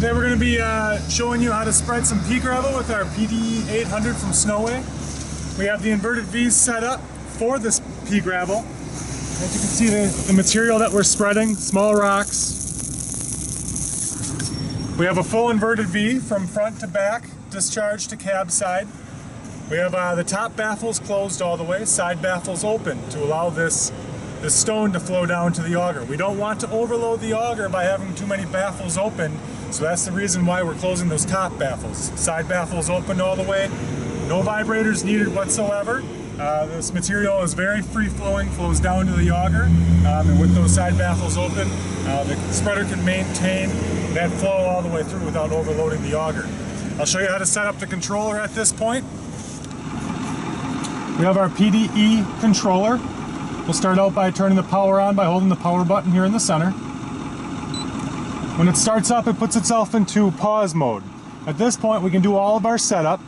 Today we're going to be showing you how to spread some pea gravel with our PDE 800 from SNO-WAY. We have the inverted V's set up for this pea gravel. As you can see, the material that we're spreading, small rocks. We have a full inverted V from front to back, discharge to cab side. We have the top baffles closed all the way, side baffles open to allow this stone to flow down to the auger. We don't want to overload the auger by having too many baffles open, so that's the reason why we're closing those top baffles. Side baffles open all the way, no vibrators needed whatsoever. This material is very free-flowing, flows down to the auger, and with those side baffles open, the spreader can maintain that flow all the way through without overloading the auger. I'll show you how to set up the controller at this point. We have our PDE Controller. We'll start out by turning the power on by holding the power button here in the center. When it starts up, it puts itself into pause mode. At this point, we can do all of our setup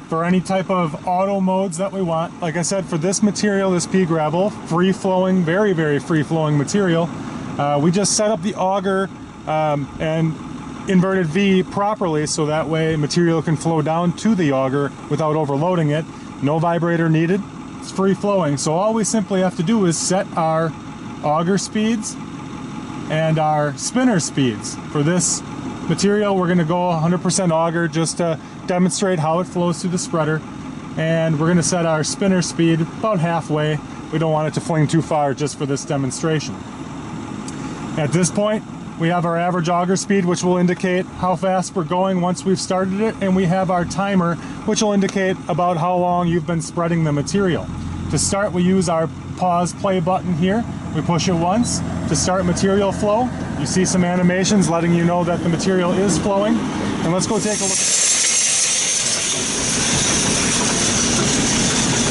for any type of auto modes that we want. Like I said, for this material, this pea gravel, free-flowing, very, very free-flowing material, we just set up the auger and inverted V properly so that way material can flow down to the auger without overloading it. No vibrator needed. It's free flowing, so all we simply have to do is set our auger speeds and our spinner speeds. For this material, we're going to go 100% auger just to demonstrate how it flows through the spreader, and we're going to set our spinner speed about halfway. We don't want it to fling too far just for this demonstration. At this point, we have our average auger speed, which will indicate how fast we're going once we've started it, and we have our timer, which will indicate about how long you've been spreading the material. To start, we use our pause play button here. We push it once to start material flow. You see some animations letting you know that the material is flowing. And let's go take a look.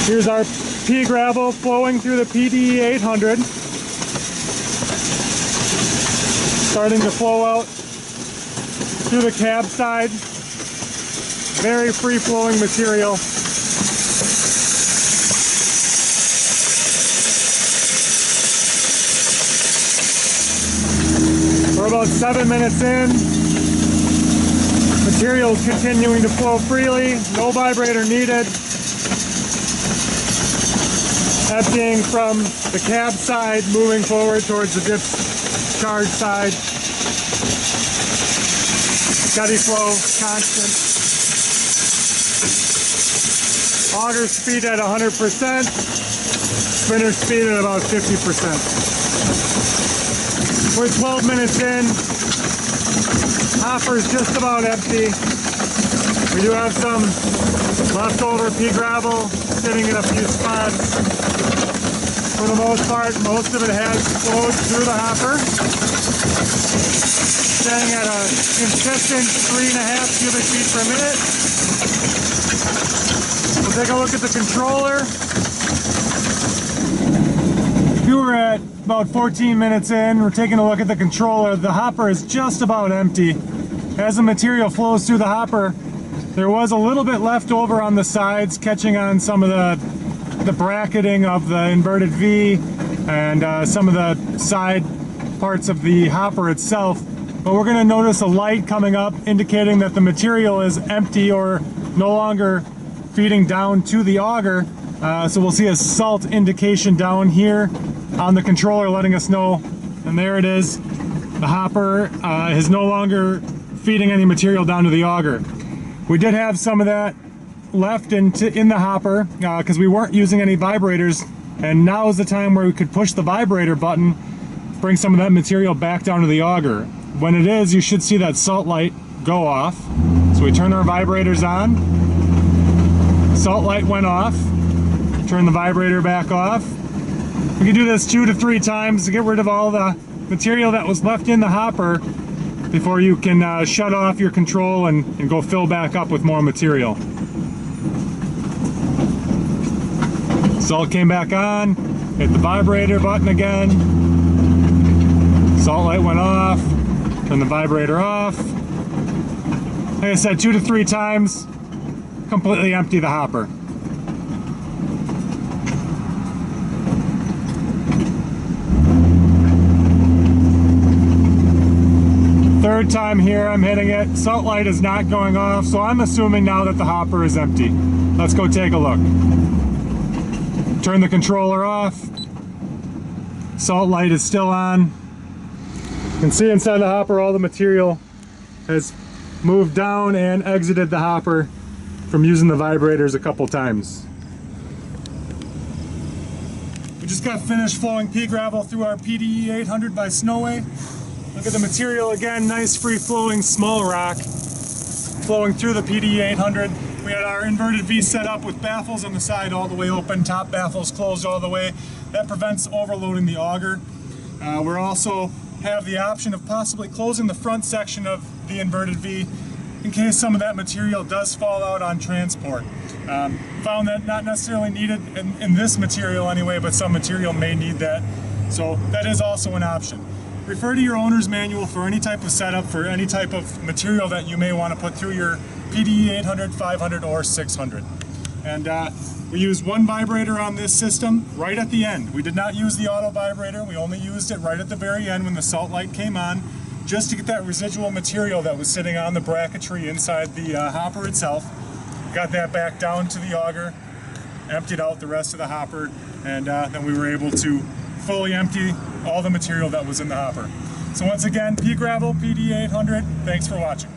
Here's our pea gravel flowing through the PDE 800. Starting to flow out through the cab side. Very free-flowing material. We're about 7 minutes in. Material is continuing to flow freely. No vibrator needed. Emptying from the cab side, moving forward towards the discharge side. Steady flow, constant. Auger speed at 100%. Spinner speed at about 50%. We're 12 minutes in. Hopper's just about empty. We do have some leftover pea gravel sitting in a few spots. For the most part, most of it has flowed through the hopper. Staying at a consistent 3.5 cubic feet per minute. We'll take a look at the controller. We were at about 14 minutes in. We're taking a look at the controller. The hopper is just about empty. As the material flows through the hopper, there was a little bit left over on the sides, catching on some of the bracketing of the inverted V and some of the side parts of the hopper itself. But we're going to notice a light coming up indicating that the material is empty or no longer feeding down to the auger. So we'll see a salt indication down here on the controller letting us know, and there it is. The hopper is no longer feeding any material down to the auger. We did have some of that left in the hopper because we weren't using any vibrators, and now is the time where we could push the vibrator button, bring some of that material back down to the auger. When it is, you should see that salt light go off. So we turn our vibrators on. Salt light went off. Turn the vibrator back off. We can do this 2 to 3 times to get rid of all the material that was left in the hopper before you can shut off your control and go fill back up with more material. Salt came back on, hit the vibrator button again. Salt light went off, turn the vibrator off. Like I said, 2 to 3 times, completely empty the hopper. 30 third time here I'm hitting it. Salt light is not going off, so I'm assuming now that the hopper is empty. Let's go take a look. Turn the controller off. Salt light is still on. You can see inside the hopper all the material has moved down and exited the hopper from using the vibrators a couple times. We just got finished flowing pea gravel through our PDE 800 by SNO-WAY. Look at the material again, nice free-flowing small rock flowing through the PDE 800. We had our inverted V set up with baffles on the side all the way open, top baffles closed all the way. That prevents overloading the auger. We also have the option of possibly closing the front section of the inverted V in case some of that material does fall out on transport. Found that not necessarily needed in this material anyway, but some material may need that. So that is also an option. Refer to your owner's manual for any type of setup, for any type of material that you may want to put through your PDE 800, 500, or 600. And we used one vibrator on this system right at the end. We did not use the auto vibrator. We only used it right at the very end when the salt light came on, just to get that residual material that was sitting on the bracketry inside the hopper itself. Got that back down to the auger, emptied out the rest of the hopper, and then we were able to fully empty all the material that was in the hopper. So once again, Pea Gravel, PDE 800, thanks for watching.